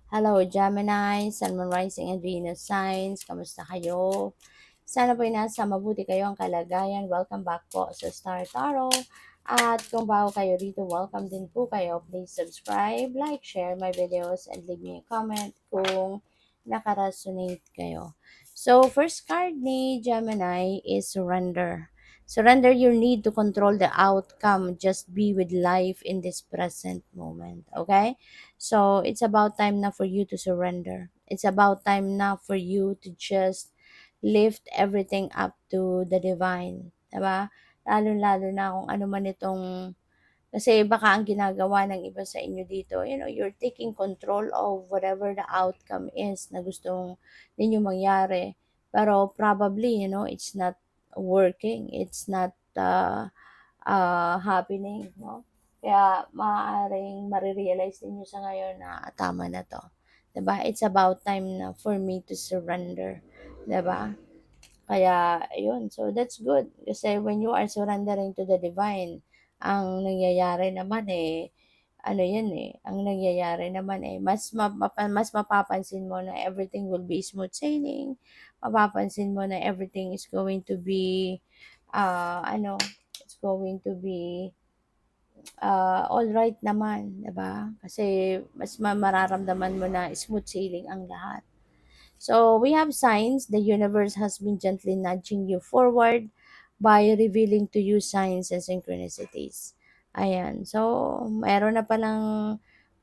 Hello, Gemini, Sun, Moon, Rising, and Venus signs. Kamusta kayo? Sana po'y nasa mabuti kayo ang kalagayan. Welcome back po sa Star Tarot. At kung bago kayo rito, welcome din po kayo. Please subscribe, like, share my videos, and leave me a comment kung nakaresonate kayo. So, first card ni Gemini is Surrender. Surrender your need to control the outcome. Just be with life in this present moment. Okay? So, it's about time na for you to surrender. It's about time na for you to just lift everything up to the divine. Diba? Lalo-lalo na kung ano man itong, kasi baka ang ginagawa ng iba sa inyo dito, you're taking control of whatever the outcome is na gustong ninyo mangyari. Pero probably, it's not working. It's not happening, no? Kaya maaaring marirealize ninyo sa ngayon na tama na to. 'Di ba? It's about time na for me to surrender. 'Di ba? Kaya, yun. So, that's good. Kasi when you are surrendering to the divine, ang nangyayari naman ano yan ang nangyayari naman mas mapapansin mo na everything will be smooth sailing. Mapapansin mo na everything is going to be, it's going to be all right naman, 'di ba? Kasi mas mararamdaman mo na smooth sailing ang lahat. So, we have signs the universe has been gently nudging you forward by revealing to you signs and synchronicities. Ayan. So, mayroon na palang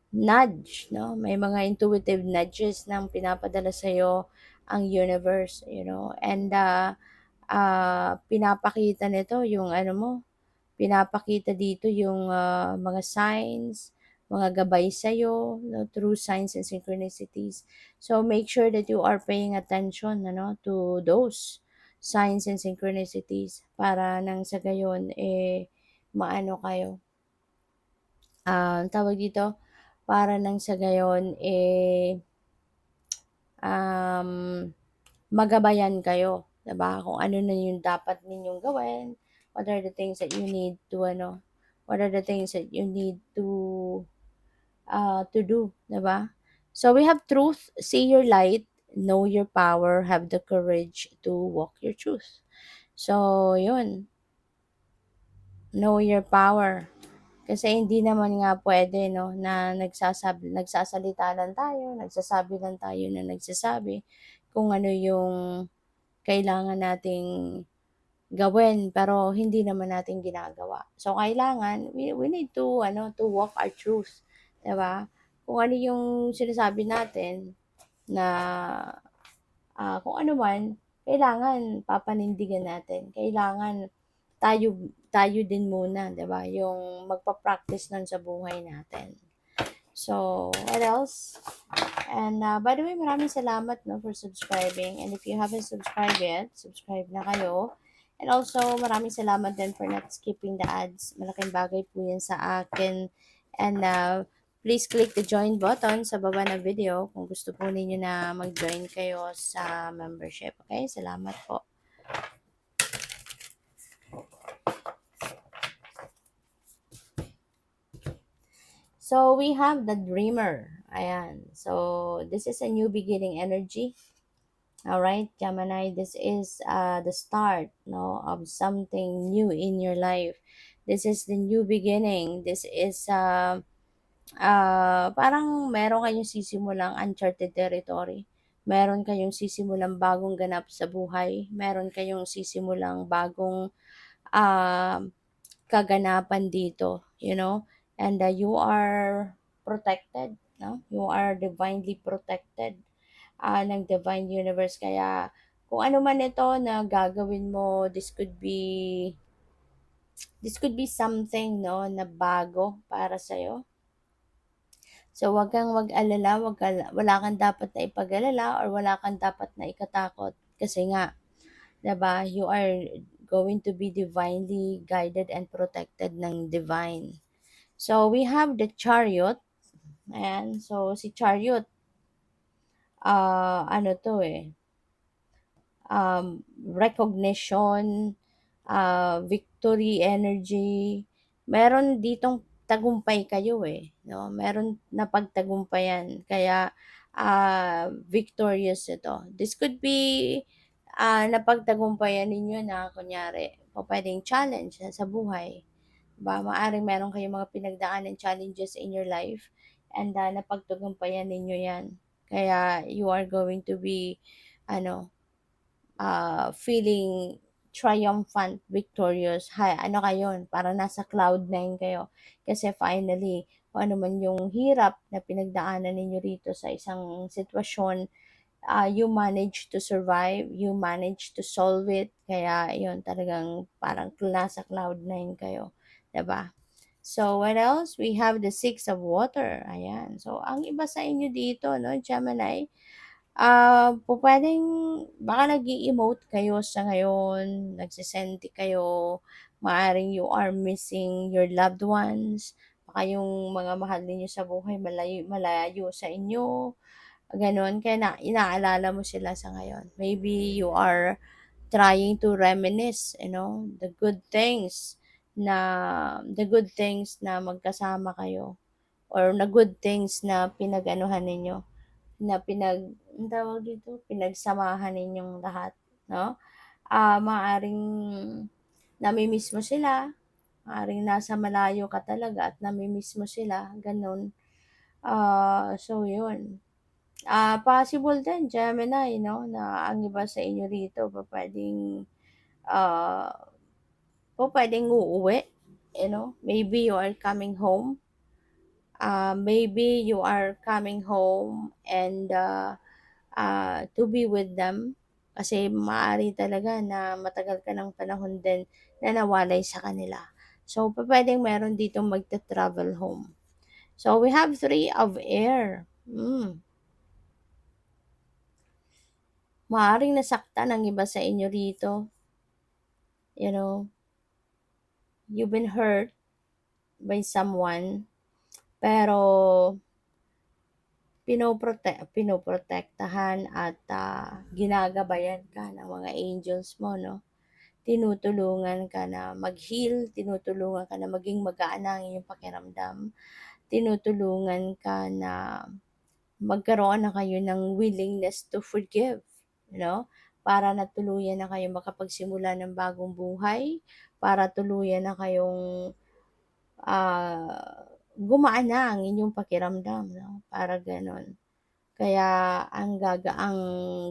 nudge, no? May mga intuitive nudges nang pinapadala sa'yo ang universe, and pinapakita nito yung pinapakita dito yung mga signs, mga gabay sa'yo, no, through signs and synchronicities. So make sure that you are paying attention to those signs and synchronicities para nang sa gayon maano kayo. Tawag dito, para nang sa gayon um, magabayan kayo, 'di ba? Kung ano na yung dapat ninyong gawin, what are the things that you need to what are the things that you need to do, 'di ba? So we have truth, see your light, know your power, have the courage to walk your truth. So, yun, know your power. Kasi hindi naman nga pwede, no, na nagsasalita lang tayo, nagsasabi lang tayo na nagsasabi kung ano yung kailangan nating gawin pero hindi naman natin ginagawa. So kailangan we need to walk our truth, 'di ba? Kung ano yung sinasabi natin na kung ano man kailangan papanindigan natin. Kailangan tayo tayo din muna, 'di ba? Yung magpa-practice nun sa buhay natin. So, what else? And by the way, maraming salamat for subscribing. And if you haven't subscribed yet, subscribe na kayo. And also, maraming salamat din for not skipping the ads. Malaking bagay po yan sa akin. And please click the join button sa baba ng video kung gusto po ninyo na mag-join kayo sa membership. Okay? Salamat po. So, we have the dreamer. Ayan. So, this is a new beginning energy. All right, Gemini, this is the start, no, of something new in your life. This is the new beginning. This is parang meron kayong sisimulang uncharted territory. Meron kayong sisimulang bagong ganap sa buhay. Meron kayong sisimulang bagong uh, kaganapan dito, and you are protected, no? You are divinely protected ng divine universe. Kaya kung ano man ito na gagawin mo, this could be something, no, na bago para sa iyo. So wag kang mag-alala, wala kang dapat na ipag-alala or wala kang dapat na ikatakot kasi nga, 'di ba? You are going to be divinely guided and protected ng divine. So we have the chariot. Ayan. So si chariot, ano to recognition, victory energy. Meron ditong nagtagumpay kayo, no? Meron napagtagumpayan kaya, victorious ito. This could be, napagtagumpayan ninyo na kunyari pupuwedeng challenge sa buhay, 'di ba? Maaaring meron kayong mga pinagdaanang challenges in your life and, napagtagumpayan ninyo 'yan. Kaya you are going to be ano, feeling triumphant, victorious, ano kayo, parang nasa cloud nine kayo. Kasi finally, kung ano man yung hirap na pinagdaanan ninyo rito sa isang sitwasyon, you manage to survive, you manage to solve it. Kaya yun, talagang parang nasa cloud nine kayo. 'Di ba? So, what else? We have the Six of Water. Ayan. So, ang iba sa inyo dito, no, Gemini, pupuwedeng baka nag-e-emote kayo sa ngayon, nagse-senti kayo, maaaring you are missing your loved ones, baka yung mga mahal ninyo sa buhay malayo malayo sa inyo, gano'n. Kaya inaalala mo sila sa ngayon. Maybe you are trying to reminisce, the good things na magkasama kayo or the good things na pinag-anuhan ninyo. Na anong tawag dito, pinagsamahan ninyong lahat, 'no? Maaaring nami-miss mo sila, maaaring nasa malayo ka talaga at nami-miss mo sila, gano'n. So 'yun. Possible din Gemini 'no, na ang iba sa inyo rito ah, pupuwedeng uuwi, maybe you are coming home. Maybe you are coming home and, to be with them. Kasi maaari talaga na matagal ka ng panahon din na nawalay sa kanila. So, pupuwedeng meron ditong magta-travel home. So, we have Three of Air. Maaaring nasaktan ang iba sa inyo rito. You know, you've been hurt by someone, pero pinoprotektahan at, ginagabayan ka ng mga angels mo 'no. Tinutulungan ka na mag-heal, tinutulungan ka na maging magaan ang iyong pakiramdam, tinutulungan ka na magkaroon na kayo ng willingness to forgive, para na tuluyan na kayong makapagsimula ng bagong buhay, para tuluyan na kayong, gumaan na ang inyong pakiramdam 'no, para gano'n. Kaya ang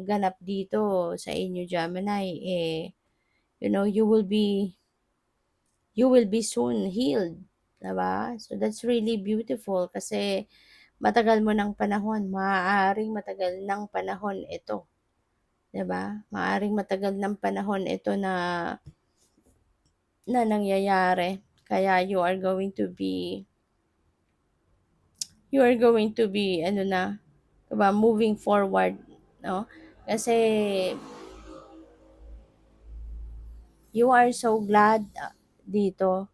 ganap dito sa inyo Gemini, you will be soon healed, 'di ba? So that's really beautiful kasi matagal mo ng panahon, maaaring matagal ng panahon ito, 'di ba? Maaaring matagal ng panahon ito na nangyayari. Kaya you are going to be ano na, 'di ba, moving forward, 'no? Kasi you are so glad, dito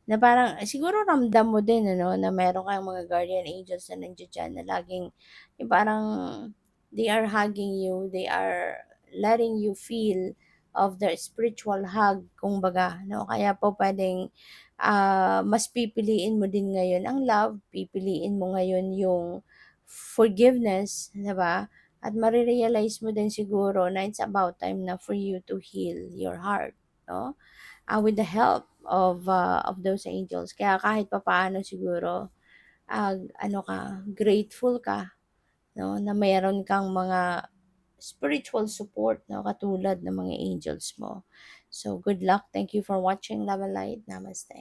na parang siguro ramdam mo din ano, na meron kang mga guardian angels na nandiya-diyan na laging yung parang they are hugging you, they are letting you feel of their spiritual hug kumbaga 'no. Kaya po puwedeng, mas pipiliin mo din ngayon ang love, pipiliin mo ngayon yung forgiveness, 'di ba? At mo din siguro na it's about time na for you to heal your heart 'no, with the help of those angels. Kaya kahit papaano siguro, ano ka, grateful ka, 'no, na mayroon kang mga spiritual support, 'no, katulad ng mga angels mo. So, good luck. Thank you for watching. Love and light. Namaste.